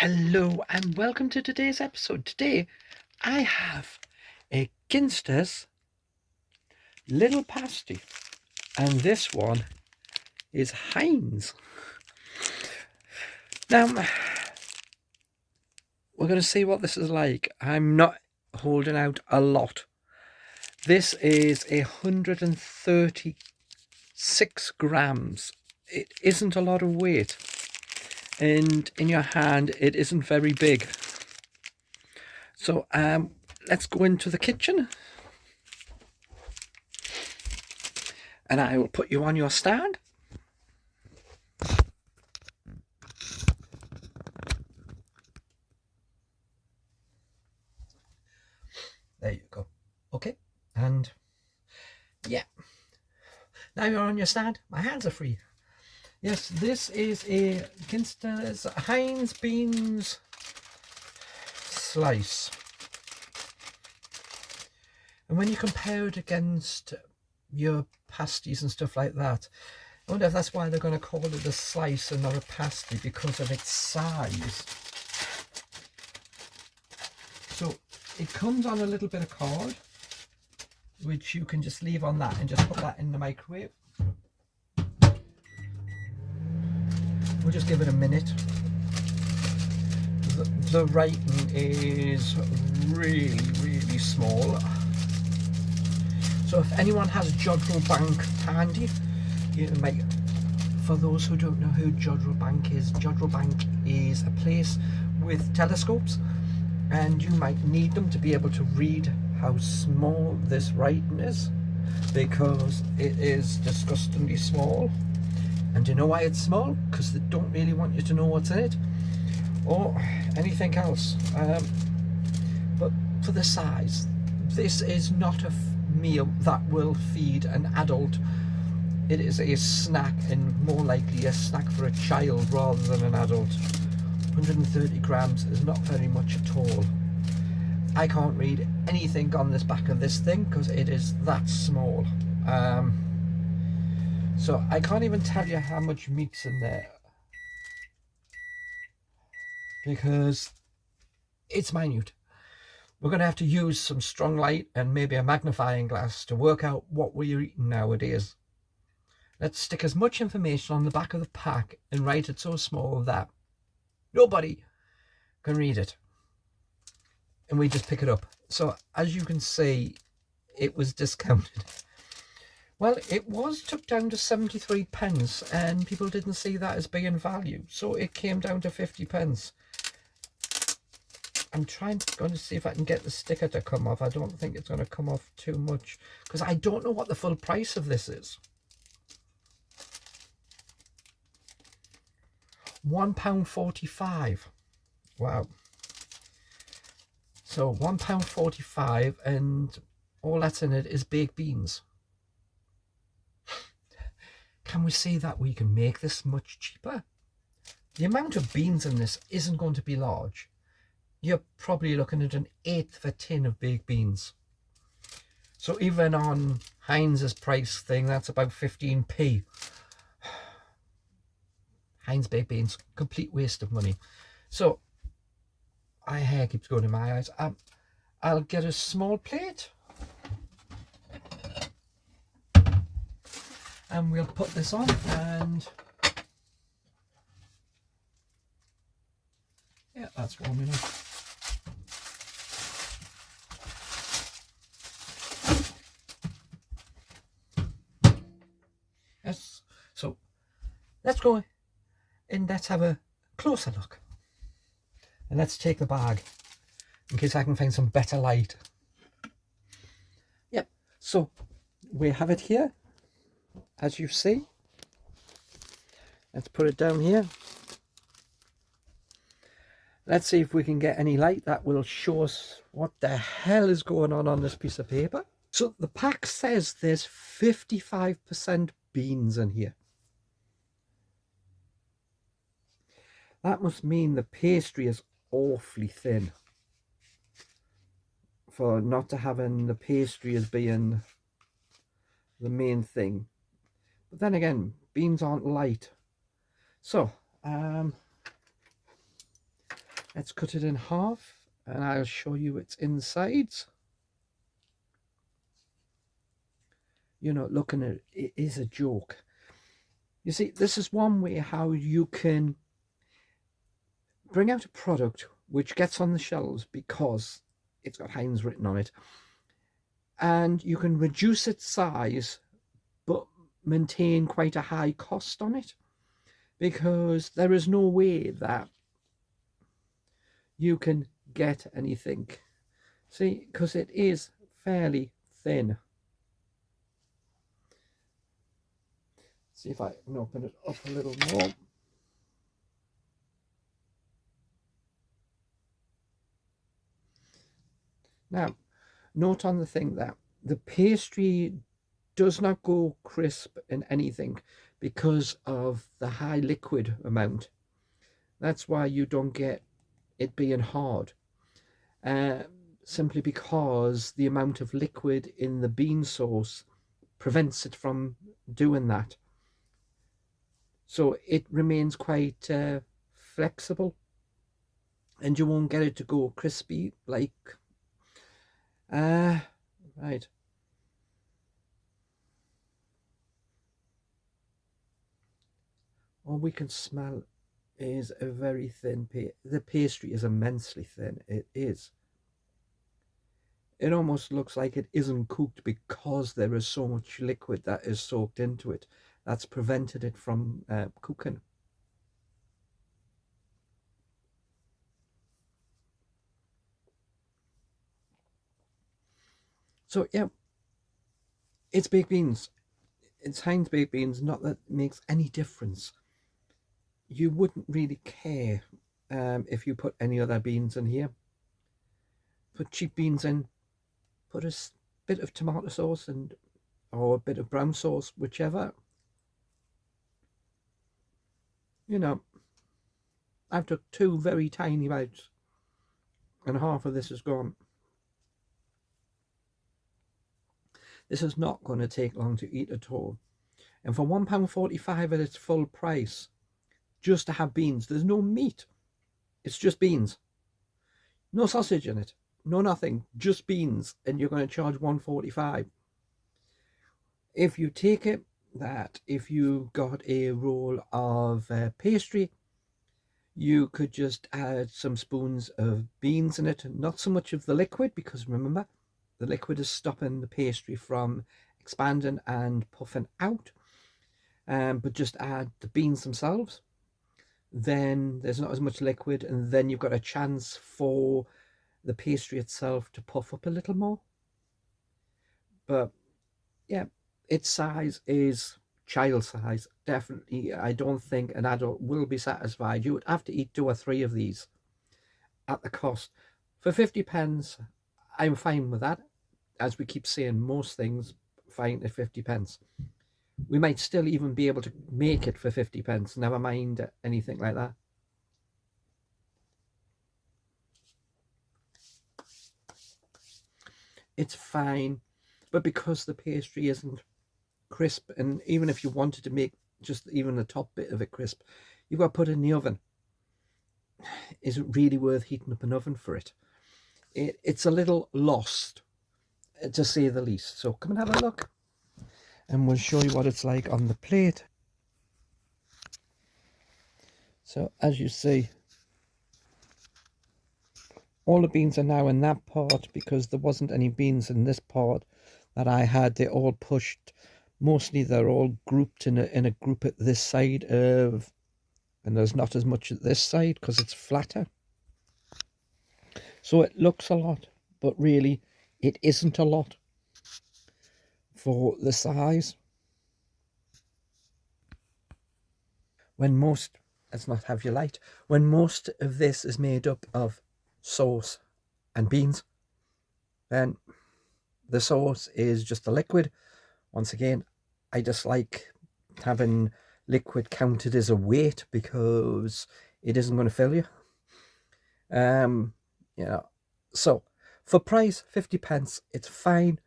Hello and welcome to today's episode. Today I have a Ginster's little pasty, and this one is Heinz. Now we're going to see what this is like. I'm not holding out a lot. This is 136 grams. It isn't a lot of weight, and in your hand it isn't very big. So let's go into the kitchen and I will put you on your stand. There you go. Okay, and yeah, now you're on your stand. My hands are free. Yes, this is a Ginster's Heinz beans slice. And when you compare it against your pasties and stuff like that, I wonder if that's why they're going to call it a slice and not a pasty, because of its size. So it comes on a little bit of card, which you can just leave on that and just put that in the microwave. We'll just give it a minute. The writing is really small. So if anyone has Jodrell Bank handy, you might. For those who don't know who Jodrell Bank is a place with telescopes, and you might need them to be able to read how small this writing is, because it is disgustingly small. And do you know why it's small? Because they don't really want you to know what's in it or anything else. But for the size, this is not a meal that will feed an adult. It is a snack, and more likely a snack for a child rather than an adult. 130 grams is not very much at all. I can't read anything on this back of this thing because it is that small. So I can't even tell you how much meat's in there, because it's minute. We're going to have to use some strong light and maybe a magnifying glass to work out what we're eating nowadays. Let's stick as much information on the back of the pack and write it so small that nobody can read it. And we just pick it up. So as you can see, it was discounted. Well, it was took down to 73 pence, and people didn't see that as being value. So it came down to 50 pence. I'm going to see if I can get the sticker to come off. I don't think it's going to come off too much, because I don't know what the full price of this is. £1.45. Wow. So £1.45, and all that's in it is baked beans. Can we say that we can make this much cheaper? The amount of beans in this isn't going to be large. You're probably looking at an eighth of a tin of baked beans. So even on Heinz's price thing, that's about 15p. Heinz baked beans, complete waste of money. So my hair keeps going in my eyes. I'll get a small plate, and we'll put this on, and yeah, that's warm enough. Yes, so let's go and let's have a closer look. And let's take the bag in case I can find some better light. Yep, so we have it here, as you see. Let's put it down here. Let's see if we can get any light that will show us what the hell is going on this piece of paper. So the pack says there's 55% beans in here. That must mean the pastry is awfully thin, for not to having the pastry as being the main thing. But then again, beans aren't light. So Let's cut it in half and I'll show you its insides. You know, looking at it is a joke. You see, this is one way how you can bring out a product which gets on the shelves because it's got Heinz written on it, and you can reduce its size but maintain quite a high cost on it, because there is no way that you can get anything. See, because it is fairly thin. See if I can open it up a little more. Now, note on the thing that the pastry does not go crisp in anything because of the high liquid amount. That's why you don't get it being hard. Uh, Simply because the amount of liquid in the bean sauce prevents it from doing that. So it remains quite flexible, and you won't get it to go crispy like right. All we can smell is a very thin the pastry is immensely thin. It is. It almost looks like it isn't cooked because there is so much liquid that is soaked into it that's prevented it from cooking. So yeah, it's baked beans. It's Heinz baked beans. Not that it makes any difference. You wouldn't really care if you put any other beans in here. Put cheap beans in. Put a bit of tomato sauce and or a bit of brown sauce, whichever. You know, I've took 2 very tiny bites, and half of this is gone. This is not going to take long to eat at all. And for £1.45 at its full price, just to have beans, there's no meat. It's just beans. No sausage in it. No nothing. Just beans. And you're going to charge £1.45. If you take it that if you got a roll of pastry, you could just add some spoons of beans in it. Not so much of the liquid, because remember, the liquid is stopping the pastry from expanding and puffing out. But just add the beans themselves. Then there's not as much liquid, and then you've got a chance for the pastry itself to puff up a little more. But yeah, its size is child size. Definitely, I don't think an adult will be satisfied. You would have to eat 2 or 3 of these at the cost. For 50p, I'm fine with that. As we keep saying, most things fine at 50p. We might still even be able to make it for 50p, never mind anything like that. It's fine, but because the pastry isn't crisp, and even if you wanted to make just even the top bit of it crisp, you've got to put it in the oven. Is it really worth heating up an oven for it? It's a little lost, to say the least. So come and have a look, and we'll show you what it's like on the plate. So as you see, all the beans are now in that part because there wasn't any beans in this part that I had. They're all pushed. Mostly they're all grouped in a group at this side of, and there's not as much at this side because it's flatter. So it looks a lot, but really it isn't a lot for the size. When most, let's not have you light, when most of this is made up of sauce and beans, then the sauce is just the liquid. Once again, I dislike having liquid counted as a weight because it isn't going to fill you. You know, so for price 50p, it's fine.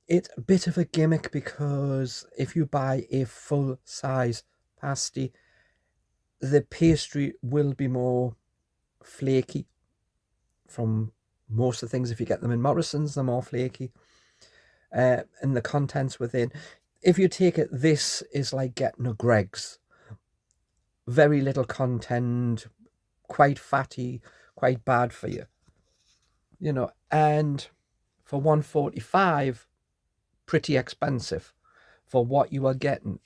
It's a bit of a gimmick because if you buy a full size pasty, the pastry will be more flaky from most of the things. If you get them in Morrison's, they're more flaky. And the contents within, if you take it, this is like getting a Greg's. Very little content, quite fatty, quite bad for you, you know. And for $1.45, pretty expensive for what you are getting.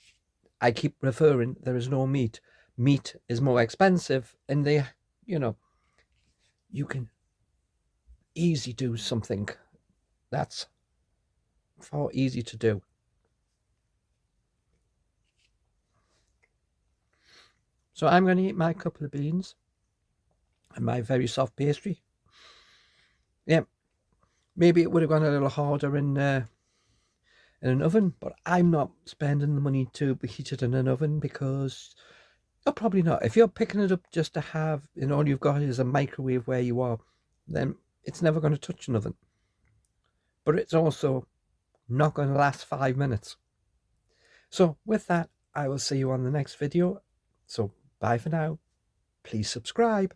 I keep referring, there is no meat. Meat is more expensive, and they, you know, you can easily do something that's far easy to do. So I'm going to eat my couple of beans and my very soft pastry. Yeah, maybe it would have gone a little harder in an oven, but I'm not spending the money to heat it in an oven, because you're probably not. If you're picking it up just to have, and all you've got is a microwave where you are, then it's never going to touch an oven. But it's also not going to last 5 minutes. So with that, I will see you on the next video. So bye for now. Please subscribe.